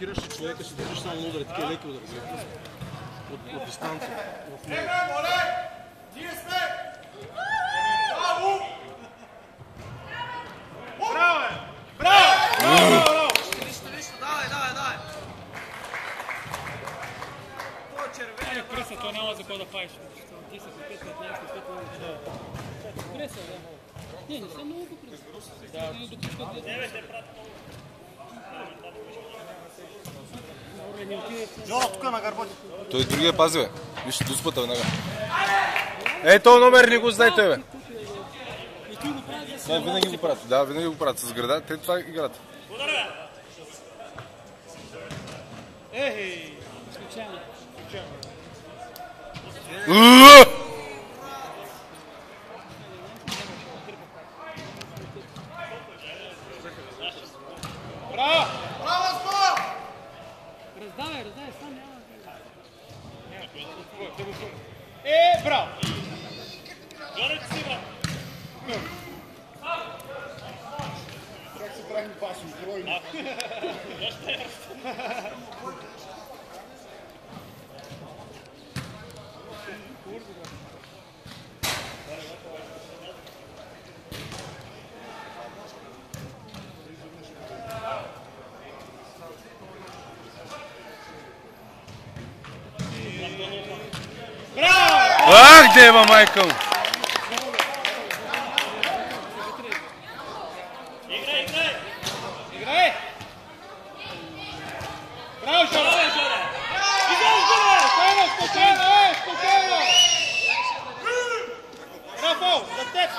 блокираш и човека си държиш само удари, такива леки удари. От дистанция. Ние сме! Браво! Браво! Браво! Нищо, давай. Това е червено. Преса, то няма за кой да правиш. 10, 5, 15, 5, преса, да. Не са много преса. Да, Жоро, тук на гърботи. Той другия пази, бе. Виж, дуспата веднага. Този номер не го знаете, бе. Да, винаги го правят. Да, винаги го правят с града. Те това играт. Ехей! Случайно. Браво! Браво, Спо! Раздавай, сам няма. Браво! Как се правим пасом? Герой. Ах, дева майка му! Играй! Браво, Жоро! Спокойно! Браво, за теб!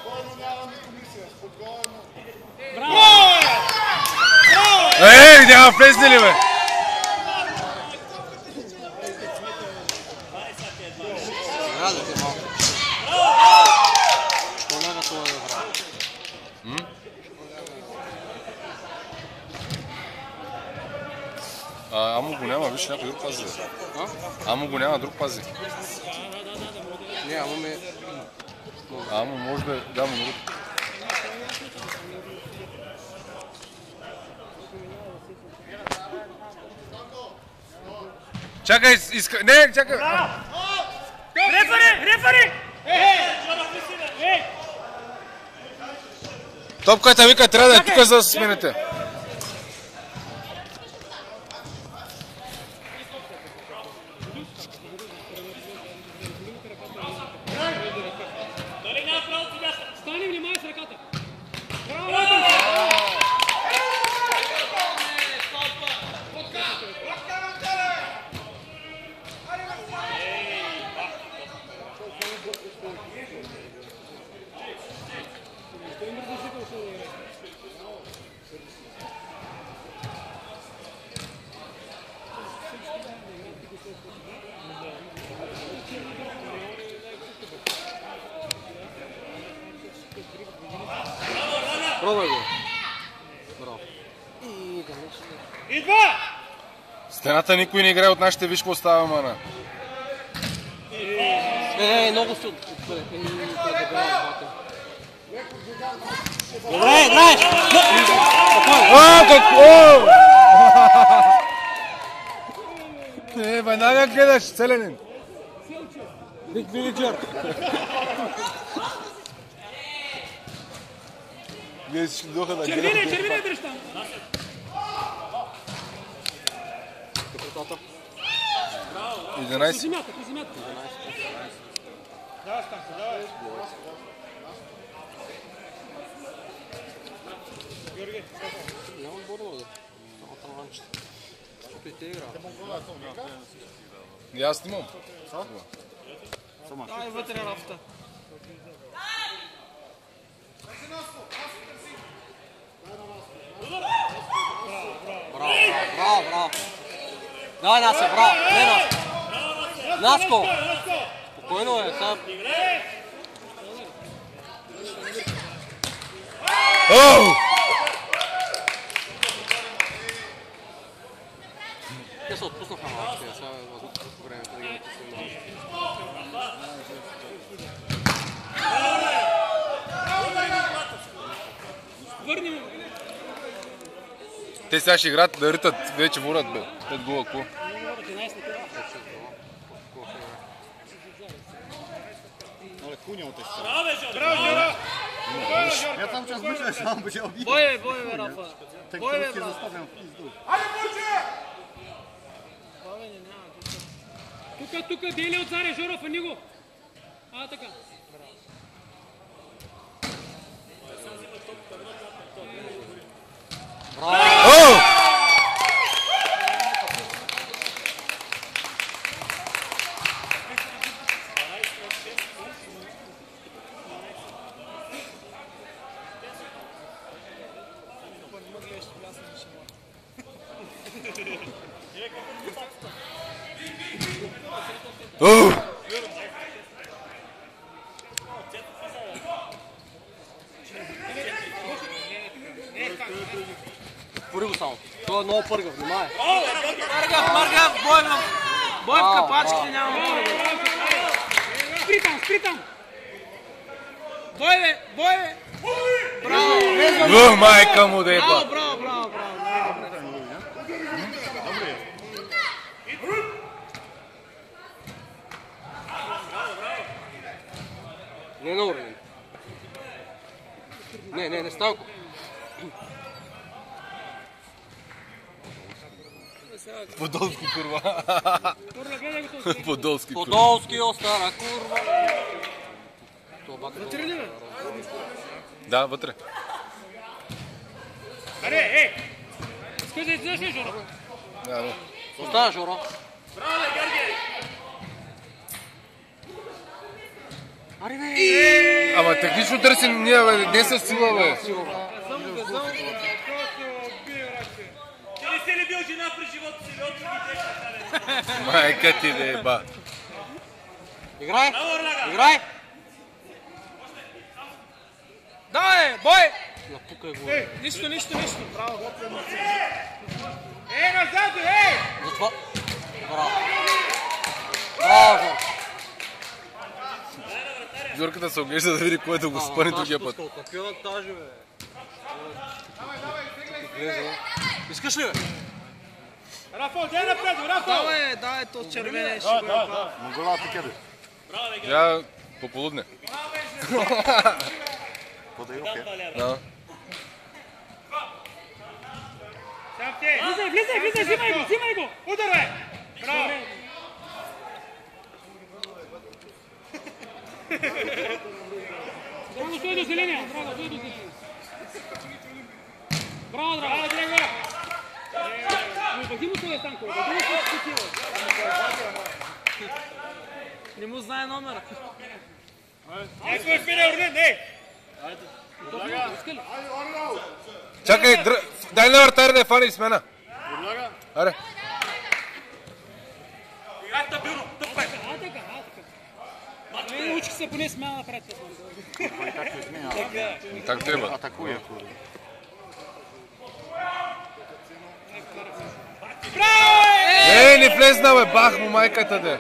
Спокойно, нямаме комисия, спокойно! Браво! Няма влезли ли, бе? Радате малко. Колега това да прави. Амо го няма, виж, някой друг пази. Амо го няма, друг пази. Не, амаме... Амо може да е, да му друг. Чакай, не, чакай! Рефари! Топката вика, трябва да е тук, за да се смените. Стани, внимай с ръката! Пробай го. Браво. Идва! Стената никой не играе от нашите, виж какво става, мана. Много се отбере. Добре, играеш! Какво? Веднага гледаш, Целенин. Биг вилиджър. Вие всички доха да гледат. Червине дръж там! 11. По земята. Давай, Станко, давай. Георги, Нямам борба, да. Само там ранчета. Защото и те играят. И аз снимам. Ай, вътре рафта. Браво. Давай, Насе, браво. Не, Наско. Наско. Спокойно е, сега. Те се отпуснаха малко, сега времето да ги отпуснем. Върни му! Те сега ще играят да ритат, вече водят бе. 5 гола, какво? Але кунялата ще. Браво, Жоро! Я там час мисля, само бе обиден. Бой бе, Рафа. Так Бой бе, ще брат. заставям в пизду. Тук, бели отзаре, Жоро, фани го. Така. О! О! Пори го само. Той е много пъргав, внимай. Пъргав, бой в капачките няма пъргав. Спри там! Бой бе! О, майка му да еба. Браво! Не на уровень. Не, Станко. Подолски курва. Подолски курва. Подолски остара курва. Вътре ли бе? Да, вътре. Аре, Искаш да излезеш ли, Жоро? Да. Остана, Жоро. Аре бе! Ама технично търсим ние, бе, не със сила, бе. ти не си ли бил жена при живота си, от ги Майка ти да еба. Играй! Давай, бой! Напукай го. Нищо. Браво. назад, Затова... Браво, Жоро. Жорката се оглежда да види кой да го спъне другия път. Каква тази, бе? Искаш ли, бе? Рафо, дай напред, Рафо! Давай, то червене ще бъде. Монголата къде? Я пополудне. Подай окей. Да. Влизай, взимай го! Удар, бе! Браво! Драго, стой до зеления! Браво, Драго! Обади му той, Станко, обади му той такива. Не му знае номера. Някой спине, Орден, ей! Иска ли? Чакай, дай на вратаря да я фани смена. Аре. Така. Не учих се поне смяна напред. Так трябва. Атакує. Не влезна, бе, бах му майката, де.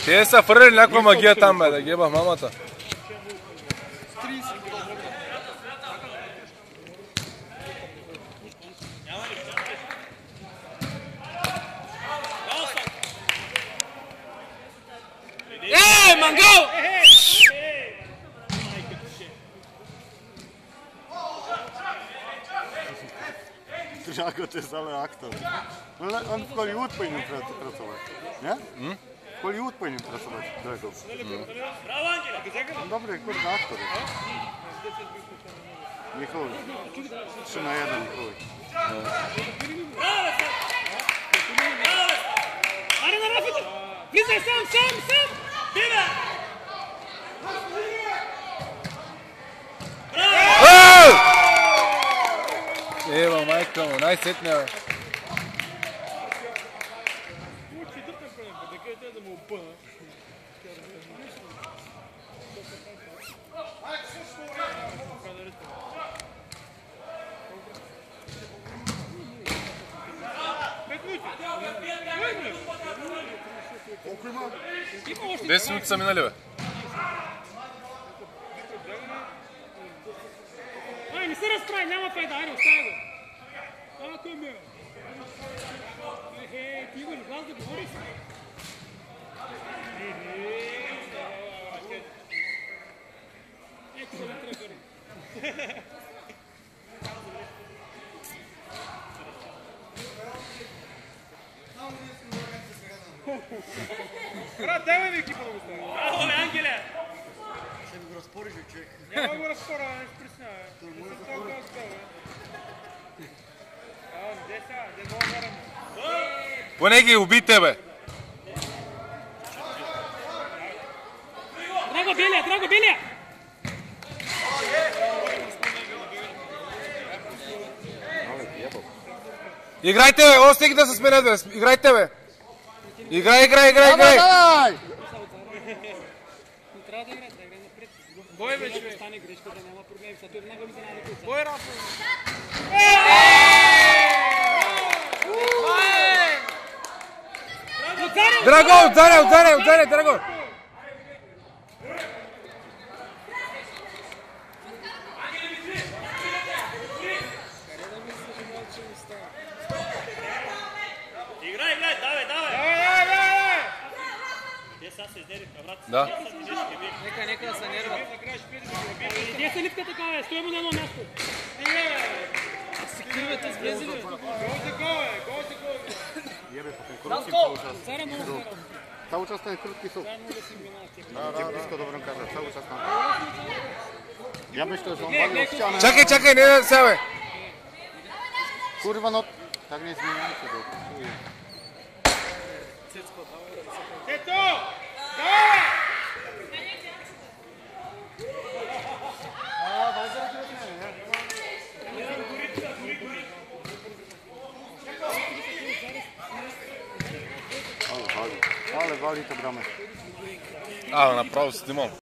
Те са фърли някаква магия там, бе, да гебах мамата. Мангал! Dragate zale aktor. On w Hollywood powinien pracować, nie? W Hollywood powinien pracować, Drago. Dobry, kurde, aktor. Nie chuj. 3 na 1, nie chuj. Аре на Рафата! Влизай сам! Ева, майка му, най-сетне, бе. Има още 10 минути са минали, бе. се разправи, няма файда, айде, оставя го. Ако ме. Ти имаш глас да говориш? Ето да не трябва. Брат, дай ми екипа да го ставя. Браво, бе, Ангеле! Ще ми го разпориш, човек. Няма го разпора, не се притеснявай. Не съм толкова успел, бе. Де сега, де мога да ръмна. Поне ги убийте, бе. Драго Белия! Играйте, бе, още ги да се сменят, бе. Играйте, бе. Играй. Давай! Не трябва да играе напред. Бой, бе, човек. Стане грешка, да няма проблеми. Сега той веднага влиза на някой. Бой, Рафо. Ударя, Драго. Играй, давай! Давай! Те сега се изнервиха, брат. Да. Нека да се нерват. Где се липка такава? Стой му на едно място. Се кривете с влезли. Гол! Jebe, po ten krótkim cały czas. Царя много здраво. Cały czas ten krótki słup. Царя много да си минава тях. Gdzie blisko do bramkarza, cały czas tam. Ja myślę, że on walił w ścianę. Чакай, не сега, бе. Kurwa, no tak nie zmieniajcie go. Ето! Давай! Ale wali to bramę. А, направо снимам.